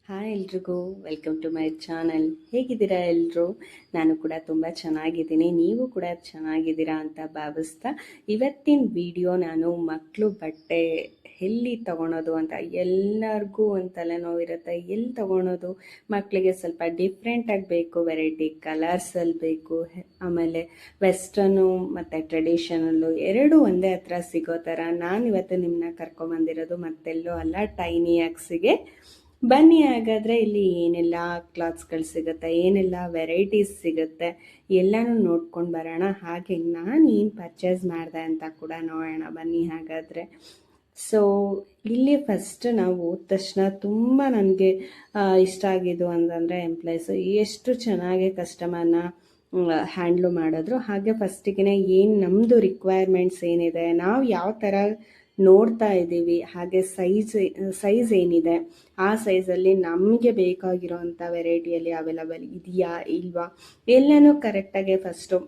Hi ಎಲ್ರಿಗೂ, welcome to my channel. ಹೇಗಿದ್ದೀರಾ ಎಲ್ಲರೂ? ನಾನು ಕೂಡ ತುಂಬ ಚೆನ್ನಾಗಿದ್ದೀನಿ, ನೀವು ಕೂಡ ಚೆನ್ನಾಗಿದ್ದೀರಾ ಅಂತ ಭಾವಿಸ್ತಾ ಇವತ್ತಿನ ವಿಡಿಯೋ ನಾನು ಮಕ್ಕಳು ಬಟ್ಟೆ ಎಲ್ಲಿ ತೊಗೊಳೋದು ಅಂತ. ಎಲ್ಲರಿಗೂ ಒಂದು ತಲೆನೋವಿರುತ್ತೆ, ಎಲ್ಲಿ ತೊಗೊಳೋದು, ಮಕ್ಕಳಿಗೆ ಸ್ವಲ್ಪ ಡಿಫ್ರೆಂಟಾಗಿ ಬೇಕು, ವೆರೈಟಿ ಕಲರ್ಸಲ್ಲಿ ಬೇಕು, ಆಮೇಲೆ ವೆಸ್ಟರ್ನು ಮತ್ತು ಟ್ರೆಡಿಷನಲ್ಲು ಎರಡೂ ಒಂದೇ ಹತ್ರ ಸಿಗೋ ಥರ ನಾನು ಇವತ್ತು ನಿಮ್ಮನ್ನ ಕರ್ಕೊಂಬಂದಿರೋದು ಮತ್ತೆಲ್ಲೋ ಅಲ್ಲ, ಟೈನಿ ಆಕ್ಸಿಗೆ. ಬನ್ನಿ ಹಾಗಾದರೆ ಇಲ್ಲಿ ಏನೆಲ್ಲ ಕ್ಲಾತ್ಸ್ಗಳು ಸಿಗುತ್ತೆ, ಏನೆಲ್ಲ ವೆರೈಟೀಸ್ ಸಿಗುತ್ತೆ ಎಲ್ಲನೂ ನೋಡ್ಕೊಂಡು ಬರೋಣ. ಹಾಗೆ ನಾನು ಏನು ಪರ್ಚೇಸ್ ಮಾಡಿದೆ ಅಂತ ಕೂಡ ನೋಡೋಣ ಬನ್ನಿ ಹಾಗಾದರೆ. ಸೊ ಇಲ್ಲಿ ಫಸ್ಟ್ ನಾವು ಹೋದ ತಕ್ಷಣ ತುಂಬ ನನಗೆ ಇಷ್ಟ ಆಗಿದ್ದು ಅಂತಂದರೆ ಎಂಪ್ಲಾಯ್ಸು ಎಷ್ಟು ಚೆನ್ನಾಗಿ ಕಸ್ಟಮರ್ನ ಹ್ಯಾಂಡ್ಲು ಮಾಡಿದ್ರು. ಹಾಗೆ ಫಸ್ಟಿಗೆ ಏನು ನಮ್ಮದು ರಿಕ್ವೈರ್ಮೆಂಟ್ಸ್ ಏನಿದೆ, ನಾವು ಯಾವ ಥರ ನೋಡ್ತಾ ಇದ್ದೀವಿ, ಹಾಗೆ ಸೈಜ್ ಏನಿದೆ ಆ ಸೈಜಲ್ಲಿ ನಮಗೆ ಬೇಕಾಗಿರೋವಂಥ ವೆರೈಟಿಯಲ್ಲಿ ಅವೈಲಬಲ್ ಇದೆಯಾ ಇಲ್ವಾ ಎಲ್ಲನೂ ಕರೆಕ್ಟಾಗಿ ಫಸ್ಟು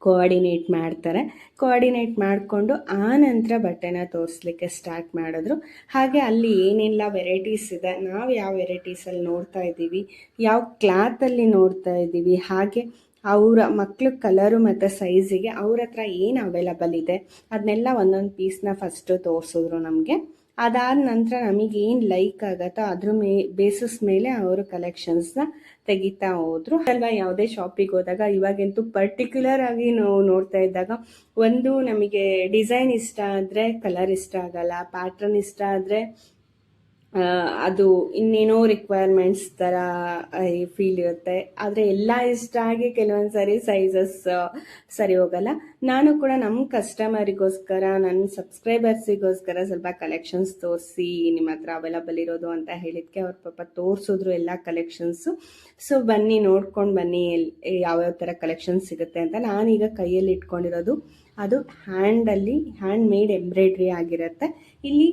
ಕೋಆರ್ಡಿನೇಟ್ ಮಾಡ್ತಾರೆ. ಕೋಆರ್ಡಿನೇಟ್ ಮಾಡಿಕೊಂಡು ಆ ನಂತರ ಬಟ್ಟೆನ ತೋರಿಸ್ಲಿಕ್ಕೆ ಸ್ಟಾರ್ಟ್ ಮಾಡಿದ್ರು. ಹಾಗೆ ಅಲ್ಲಿ ಏನೆಲ್ಲ ವೆರೈಟೀಸ್ ಇದೆ, ನಾವು ಯಾವ ವೆರೈಟೀಸಲ್ಲಿ ನೋಡ್ತಾ ಇದ್ದೀವಿ, ಯಾವ ಕ್ಲಾತಲ್ಲಿ ನೋಡ್ತಾ ಇದ್ದೀವಿ, ಹಾಗೆ ಅವರ ಮಕ್ಳ ಕಲರು ಮತ್ತು ಸೈಜಿಗೆ ಅವ್ರ ಹತ್ರ ಏನು ಅವೈಲಬಲ್ ಇದೆ ಅದನ್ನೆಲ್ಲ ಒಂದೊಂದು ಪೀಸ್ನ ಫಸ್ಟು ತೋರಿಸಿದ್ರು ನಮಗೆ. ಅದಾದ ನಂತರ ನಮಗೇನು ಲೈಕ್ ಆಗುತ್ತೋ ಅದ್ರ ಬೇಸಿಸ್ ಮೇಲೆ ಅವರು ಕಲೆಕ್ಷನ್ಸ್ನ ತೆಗಿತಾ ಹೋದ್ರು ಅಲ್ವಾ. ಯಾವುದೇ ಶಾಪಿಗೆ ಹೋದಾಗ ಇವಾಗಂತೂ ಪರ್ಟಿಕ್ಯುಲರ್ ಆಗಿ ನಾವು ನೋಡ್ತಾ ಇದ್ದಾಗ ಒಂದು ನಮಗೆ ಡಿಸೈನ್ ಇಷ್ಟ ಆದರೆ ಕಲರ್ ಇಷ್ಟ ಆಗಲ್ಲ, ಪ್ಯಾಟ್ರನ್ ಇಷ್ಟ ಆದರೆ ಅದು ಇನ್ನೇನೋ ರಿಕ್ವೈರ್ಮೆಂಟ್ಸ್ ಥರ ಫೀಲ್ ಇರುತ್ತೆ. ಆದರೆ ಎಲ್ಲ ಇಷ್ಟ ಆಗಿ ಕೆಲವೊಂದು ಸಾರಿ ಸೈಜಸ್ ಸರಿ ಹೋಗಲ್ಲ. ನಾನು ಕೂಡ ನಮ್ಮ ಕಸ್ಟಮರಿಗೋಸ್ಕರ, ನನ್ನ ಸಬ್ಸ್ಕ್ರೈಬರ್ಸಿಗೋಸ್ಕರ ಸ್ವಲ್ಪ ಕಲೆಕ್ಷನ್ಸ್ ತೋರಿಸಿ ನಿಮ್ಮ ಹತ್ರ ಅವೈಲಬಲ್ ಇರೋದು ಅಂತ ಹೇಳಿದ್ಕೆ ಅವ್ರ ಪಾಪ ತೋರಿಸಿದ್ರು ಎಲ್ಲ ಕಲೆಕ್ಷನ್ಸು. ಸೊ ಬನ್ನಿ ನೋಡ್ಕೊಂಡು ಬನ್ನಿ ಯಾವ್ಯಾವ ಥರ ಕಲೆಕ್ಷನ್ಸ್ ಸಿಗುತ್ತೆ ಅಂತ. ನಾನೀಗ ಕೈಯಲ್ಲಿ ಇಟ್ಕೊಂಡಿರೋದು ಅದು ಹ್ಯಾಂಡ್ ಮೇಡ್ ಎಂಬ್ರಾಯ್ಡ್ರಿ ಆಗಿರುತ್ತೆ. ಇಲ್ಲಿ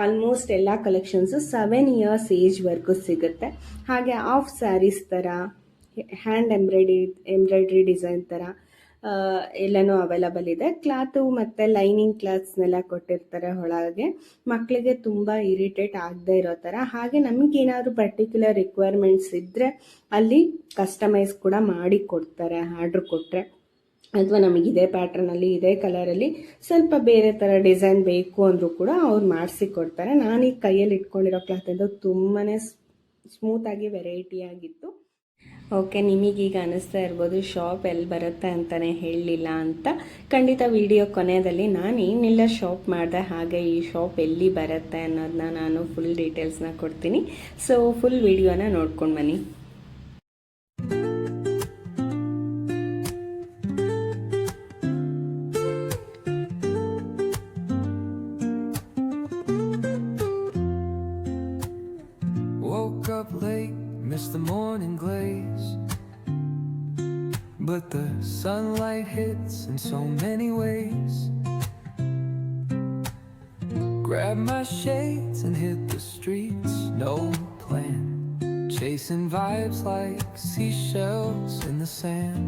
ಆಲ್ಮೋಸ್ಟ್ ಎಲ್ಲ ಕಲೆಕ್ಷನ್ಸು 7 ಇಯರ್ಸ್ ಏಜ್ವರೆಗೂ ಸಿಗುತ್ತೆ. ಹಾಗೆ ಆಫ್ ಸ್ಯಾರೀಸ್ ಥರ ಹ್ಯಾಂಡ್ ಎಂಬ್ರಾಯ್ಡ್ರಿ ಡಿಸೈನ್ ಥರ ಎಲ್ಲನೂ ಅವೈಲಬಲ್ ಇದೆ. ಕ್ಲಾತು ಮತ್ತು ಲೈನಿಂಗ್ ಕ್ಲಾತ್ಸ್ನೆಲ್ಲ ಕೊಟ್ಟಿರ್ತಾರೆ ಒಳಗೆ, ಮಕ್ಕಳಿಗೆ ತುಂಬ ಇರಿಟೇಟ್ ಆಗದೆ ಇರೋ ಥರ. ಹಾಗೆ ನಮಗೇನಾದರೂ ಪರ್ಟಿಕ್ಯುಲರ್ ರಿಕ್ವೈರ್ಮೆಂಟ್ಸ್ ಇದ್ದರೆ ಅಲ್ಲಿ ಕಸ್ಟಮೈಸ್ ಕೂಡ ಮಾಡಿ ಕೊಡ್ತಾರೆ ಆರ್ಡ್ರ್ ಕೊಟ್ಟರೆ. ಅಥವಾ ನಮಗೆ ಇದೇ ಪ್ಯಾಟ್ರನಲ್ಲಿ ಇದೇ ಕಲರಲ್ಲಿ ಸ್ವಲ್ಪ ಬೇರೆ ಥರ ಡಿಸೈನ್ ಬೇಕು ಅಂದರೂ ಕೂಡ ಅವ್ರು ಮಾಡಿಸಿ ಕೊಡ್ತಾರೆ. ನಾನೀಗ ಕೈಯಲ್ಲಿ ಇಟ್ಕೊಂಡಿರೋ ಕ್ಲಾತ್ ಅದು ತುಂಬಾ ಸ್ಮೂತಾಗಿ ವೆರೈಟಿಯಾಗಿತ್ತು. ಓಕೆ, ನಿಮಗೀಗ ಅನ್ನಿಸ್ತಾ ಇರ್ಬೋದು ಶಾಪ್ ಎಲ್ಲಿ ಬರುತ್ತೆ ಅಂತಲೇ ಹೇಳಲಿಲ್ಲ ಅಂತ. ಖಂಡಿತ ವಿಡಿಯೋ ಕೊನೆಯಲ್ಲಿ ನಾನು ಏನೆಲ್ಲ ಶಾಪ್ ಮಾಡಿದೆ, ಹಾಗೆ ಈ ಶಾಪ್ ಎಲ್ಲಿ ಬರುತ್ತೆ ಅನ್ನೋದನ್ನ ನಾನು ಫುಲ್ ಡೀಟೇಲ್ಸ್ನ ಕೊಡ್ತೀನಿ. ಸೊ ಫುಲ್ ವಿಡಿಯೋನ ನೋಡ್ಕೊಂಡು ಬನ್ನಿ. Miss the morning glaze, but the sunlight hits in so many ways. Grab my shades and hit the streets, no plan, chasing vibes like seashells in the sand.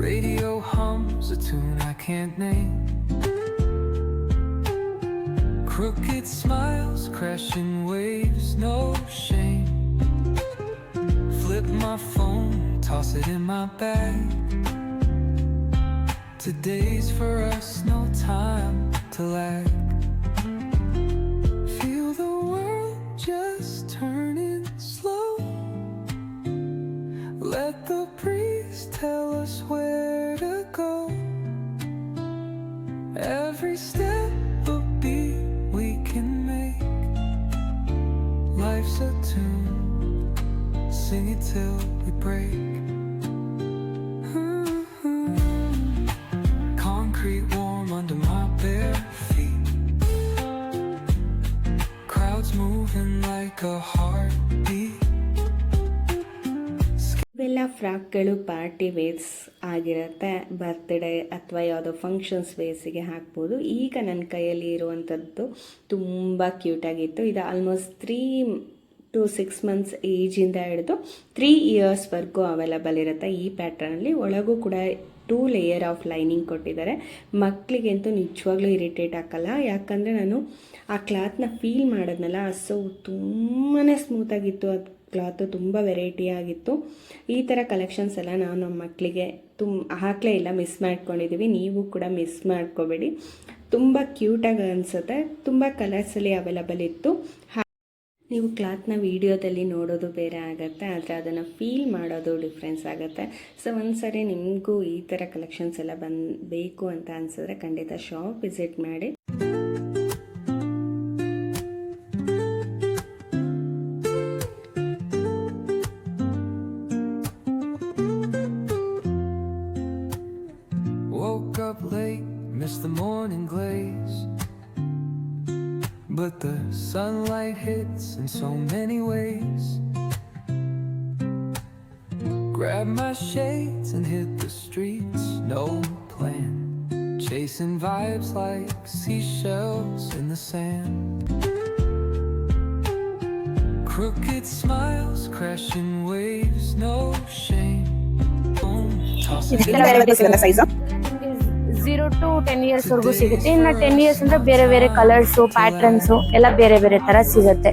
Radio hums a tune I can't name, crooked smiles, crashing waves, no shame. Flip my phone, toss it in my bag. Today's for us, no time to lag. Feel the world just turning slow. Let the breeze tell us where to go. Every step a beat we can make. Life's a tune, sing it till we break. Concrete warm under my bare feet. Crowds moving like a heartbeat. ಇವೆಲ್ಲ ಫ್ರಾಕ್ಗಳು party wares ಆಗಿರುತ್ತೆ, birthday ಅಥವಾ ಯಾವುದೋ functions ವೇರ್ಸಿಗೆ ಹಾಕ್ಬೋದು. ಈಗ ನನ್ನ ಕೈಯಲ್ಲಿ ಇರುವಂಥದ್ದು ತುಂಬ ಕ್ಯೂಟಾಗಿತ್ತು. ಇದು ಆಲ್ಮೋಸ್ಟ್ 3 to 6 months ಏಜಿಂದ ಹಿಡಿದು 3 ಇಯರ್ಸ್ವರೆಗೂ ಅವೈಲಬಲ್ ಇರುತ್ತೆ ಈ ಪ್ಯಾಟ್ರನಲ್ಲಿ. ಒಳಗೂ ಕೂಡ 2 ಲೇಯರ್ ಆಫ್ ಲೈನಿಂಗ್ ಕೊಟ್ಟಿದ್ದಾರೆ. ಮಕ್ಕಳಿಗಂತೂ ನಿಜವಾಗ್ಲೂ ಇರಿಟೇಟ್ ಆಗಲ್ಲ, ಯಾಕಂದರೆ ನಾನು ಆ ಕ್ಲಾತ್ನ ಫೀಲ್ ಮಾಡಿದ್ನಲ್ಲ, ಸೊ ತುಂಬಾ ಸ್ಮೂತಾಗಿತ್ತು. ಅದು ಕ್ಲಾತು ತುಂಬ ವೆರೈಟಿ ಆಗಿತ್ತು. ಈ ಥರ ಕಲೆಕ್ಷನ್ಸ್ ಎಲ್ಲ ನಾವು ನಮ್ಮ ಮಕ್ಕಳಿಗೆ ಹಾಕಲೇ ಇಲ್ಲ, ಮಿಸ್ ಮಾಡ್ಕೊಂಡಿದ್ದೀವಿ. ನೀವು ಕೂಡ ಮಿಸ್ ಮಾಡ್ಕೋಬೇಡಿ. ತುಂಬ ಕ್ಯೂಟಾಗಿ ಅನಿಸುತ್ತೆ. ತುಂಬ ಕಲರ್ಸಲ್ಲಿ ಅವೈಲಬಲ್ ಇತ್ತು. ನೀವು ಕ್ಲಾತ್ನ ವೀಡಿಯೋದಲ್ಲಿ ನೋಡೋದು ಬೇರೆ ಆಗುತ್ತೆ, ಆದರೆ ಅದನ್ನು ಫೀಲ್ ಮಾಡೋದು ಡಿಫ್ರೆನ್ಸ್ ಆಗುತ್ತೆ. ಸೊ ಒಂದ್ಸರಿ ನಿಮಗೂ ಈ ಥರ ಕಲೆಕ್ಷನ್ಸ್ ಎಲ್ಲ ಬೇಕು ಅಂತ ಅನಿಸಿದ್ರೆ ಖಂಡಿತ ಶಾಪ್ ವಿಸಿಟ್ ಮಾಡಿ. Woke up late, missed the morning glaze, but the sunlight hits in so many ways. Grabbed my shades and hit the streets, no plan, chasing vibes like seashells in the sand. Crooked smiles, crashing waves, no shame. Zero to 10 years ವರೆಗೂ ಸಿಗುತ್ತೆ. ಇನ್ನು 10 years ಅಂದ್ರೆ ಬೇರೆ ಬೇರೆ colours, patterns ಎಲ್ಲ ಬೇರೆ ಬೇರೆ ತರ ಸಿಗುತ್ತೆ.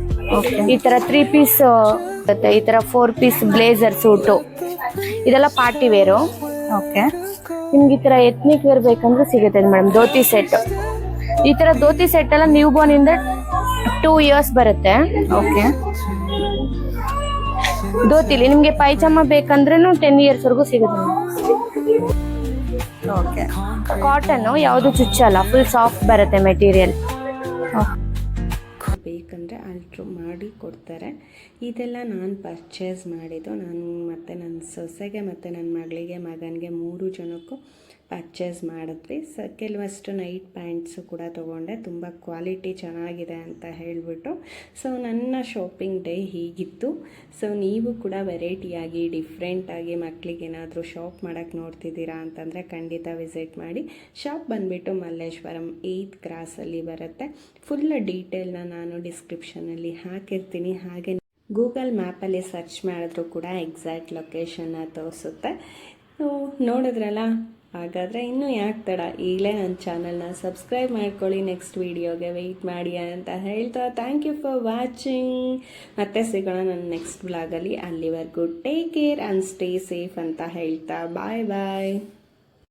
ಈ ತರ 3 ಪೀಸ್ ಸಿಗುತ್ತೆ, ಈ ತರ 4 ಪೀಸ್ ಬ್ಲೇಸರ್ ಸೂಟು, ಇದೆಲ್ಲ ಪಾರ್ಟಿ ವೇರು. ಓಕೆ, ನಿಮ್ಗೆ ಈ ತರ ಎತ್ನಿಕ್ ವೇರ್ ಬೇಕಂದ್ರೆ ಸಿಗುತ್ತೆ ಮೇಡಮ್. ಧೋತಿ ಸೆಟ್, ಈ ತರ ಧೋತಿ ಸೆಟ್ ಎಲ್ಲ ನ್ಯೂ ಬೋರ್ನ್ ಇಂದ 2 years ಬರುತ್ತೆ. ಓಕೆ, ಧೋತಿಲಿ ನಿಮ್ಗೆ ಪೈಜಾಮ ಬೇಕಂದ್ರೂ 10 years ವರೆಗೂ ಸಿಗುತ್ತೆ. ಓಕೆ, ಕಾಟನ್ ಯಾವುದು ಚುಚ್ಚಲ್ಲ, ಫುಲ್ ಸಾಫ್ಟ್ ಬರುತ್ತೆ ಮೆಟೀರಿಯಲ್. ಬೇಕಂದರೆ ಆಲ್ಟ್ರು ಮಾಡಿ ಕೊಡ್ತಾರೆ. ಇದೆಲ್ಲ ನಾನು ಪರ್ಚೇಸ್ ಮಾಡಿದ್ದು. ನಾನು ಮತ್ತು ನನ್ನ ಸೊಸೆಗೆ ಮತ್ತು ನನ್ನ ಮಗನಿಗೆ 3 ಜನಕ್ಕೂ ಪರ್ಚೇಸ್ ಮಾಡಿದ್ವಿ. ಕೆಲವಷ್ಟು ನೈಟ್ ಪ್ಯಾಂಟ್ಸು ಕೂಡ ತೊಗೊಂಡೆ, ತುಂಬ ಕ್ವಾಲಿಟಿ ಚೆನ್ನಾಗಿದೆ ಅಂತ ಹೇಳಿಬಿಟ್ಟು. ಸೊ ನನ್ನ ಶಾಪಿಂಗ್ ಡೇ ಹೀಗಿತ್ತು. ಸೊ ನೀವು ಕೂಡ ವೆರೈಟಿಯಾಗಿ ಡಿಫ್ರೆಂಟಾಗಿ ಮಕ್ಕಳಿಗೇನಾದರೂ ಶಾಪ್ ಮಾಡೋಕ್ಕೆ ನೋಡ್ತಿದ್ದೀರಾ ಅಂತಂದರೆ ಖಂಡಿತ ವಿಸಿಟ್ ಮಾಡಿ. ಶಾಪ್ ಬಂದುಬಿಟ್ಟು ಮಲ್ಲೇಶ್ವರಂ 8th ಕ್ರಾಸಲ್ಲಿ ಬರುತ್ತೆ. ಫುಲ್ ಡೀಟೇಲ್ನ ನಾನು ಡಿಸ್ಕ್ರಿಪ್ಷನಲ್ಲಿ ಹಾಕಿರ್ತೀನಿ. ಹಾಗೆ ಗೂಗಲ್ ಮ್ಯಾಪಲ್ಲಿ ಸರ್ಚ್ ಮಾಡಿದ್ರೂ ಕೂಡ ಎಕ್ಸಾಕ್ಟ್ ಲೊಕೇಶನ್ನ ತೋರಿಸುತ್ತೆ. ನೋಡಿದ್ರಲ್ಲ, ಹಾಗಾದರೆ ಇನ್ನೂ ಯಾಕೆ ತಡ, ಈಗಲೇ ನನ್ನ ಚಾನಲ್ನ ಸಬ್ಸ್ಕ್ರೈಬ್ ಮಾಡ್ಕೊಳ್ಳಿ. ನೆಕ್ಸ್ಟ್ ವೀಡಿಯೋಗೆ ವೆಯ್ಟ್ ಮಾಡಿ ಅಂತ ಹೇಳ್ತಾ ಥ್ಯಾಂಕ್ ಯು ಫಾರ್ ವಾಚಿಂಗ್. ಮತ್ತೆ ಸಿಗೋಣ ನನ್ನ ನೆಕ್ಸ್ಟ್ ವ್ಲಾಗಲ್ಲಿ. ಅಲ್ಲಿವರೆಗೂ take care and stay safe ಅಂತ ಹೇಳ್ತಾ ಬಾಯ್ ಬಾಯ್.